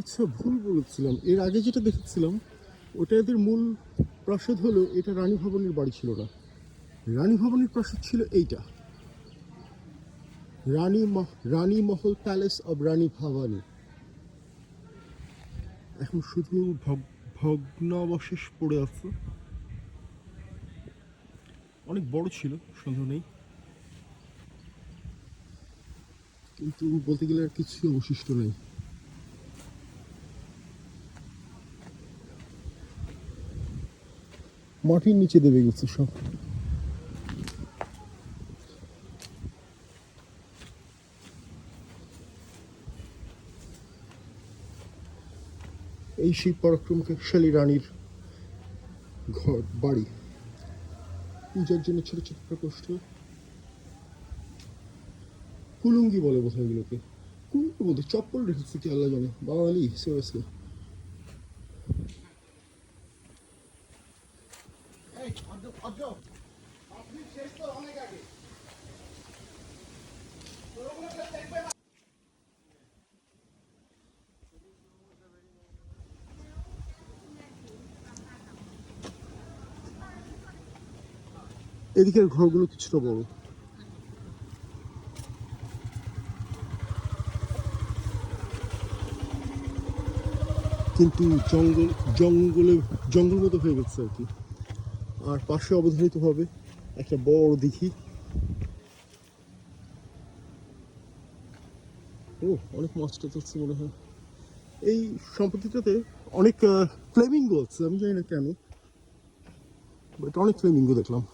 আচ্ছা, ভুল বলেছিলাম। এর আগে যেটা দেখেছিলাম ওটা এদের মূল প্রাসাদ হলো, এটা রানী ভবনের বাড়ি ছিল না। রানী ভবনের প্রাসাদ ছিল এইটা, রানী মহল প্যালেস অব রানী ভবানী। এখন শুধু ভগ্নাবশেষ পড়ে আছে। অনেক বড় ছিল, সন্দেহ নেই, কিন্তু বলতে গেলে আর কিছু অবশিষ্ট নেই। মাটির নিচে দেবে গেছে সব। এই সেই পরাক্রমশালী রানীর ঘর বাড়ি। পূজার জন্য ছোট ছোট প্রকোষ্ঠ, কুলুঙ্গি বলে বোধহয় এগুলোকে। কুলুঙ্গি বলতে চপ্পল রেখেছে কি আল্লাহ জানে, বাঙালি সিরিয়াসলি। এদিকের ঘরগুলো কিছুটা বড়, কিন্তু জঙ্গল মতো হয়ে গেছে আর কি। আর পাশে অবধারিতভাবে একটা বড় দিঘি। ও, অনেক মাছ টাছ মনে হয়। এই সম্পত্তিটাতে অনেক ফ্লেমিঙ্গো আছে, আমি জানি না কেন, বাট অনেক ফ্লেমিঙ্গো দেখলাম।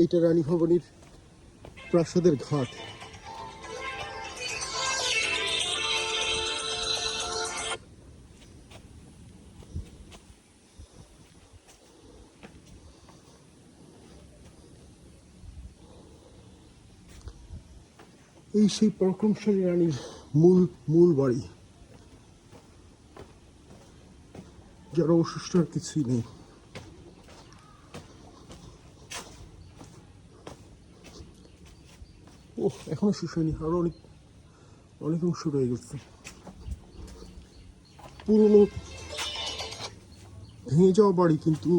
এইটা রানী ভবানীর প্রাসাদের ঘাট। এই সেই পরাক্রমশালী রানীর মূল মূল বাড়ি, যার অবশিষ্ট আর কিছুই নেই। ও, এখনো শেষ হয়নি, আরো অনেক অনেক অংশ রয়ে গেছে। পুরনো ভেঙে যাওয়া বাড়ি, কিন্তু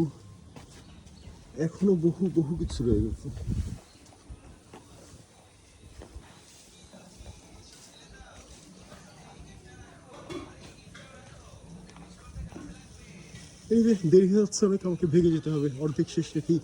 এখনো বহু বহু কিছু রয়ে গেছে। এই যে দেরি হয়ে যাচ্ছে অনেক, আমাকে ভেঙে যেতে হবে, অর্ধেক শেষ রেখেই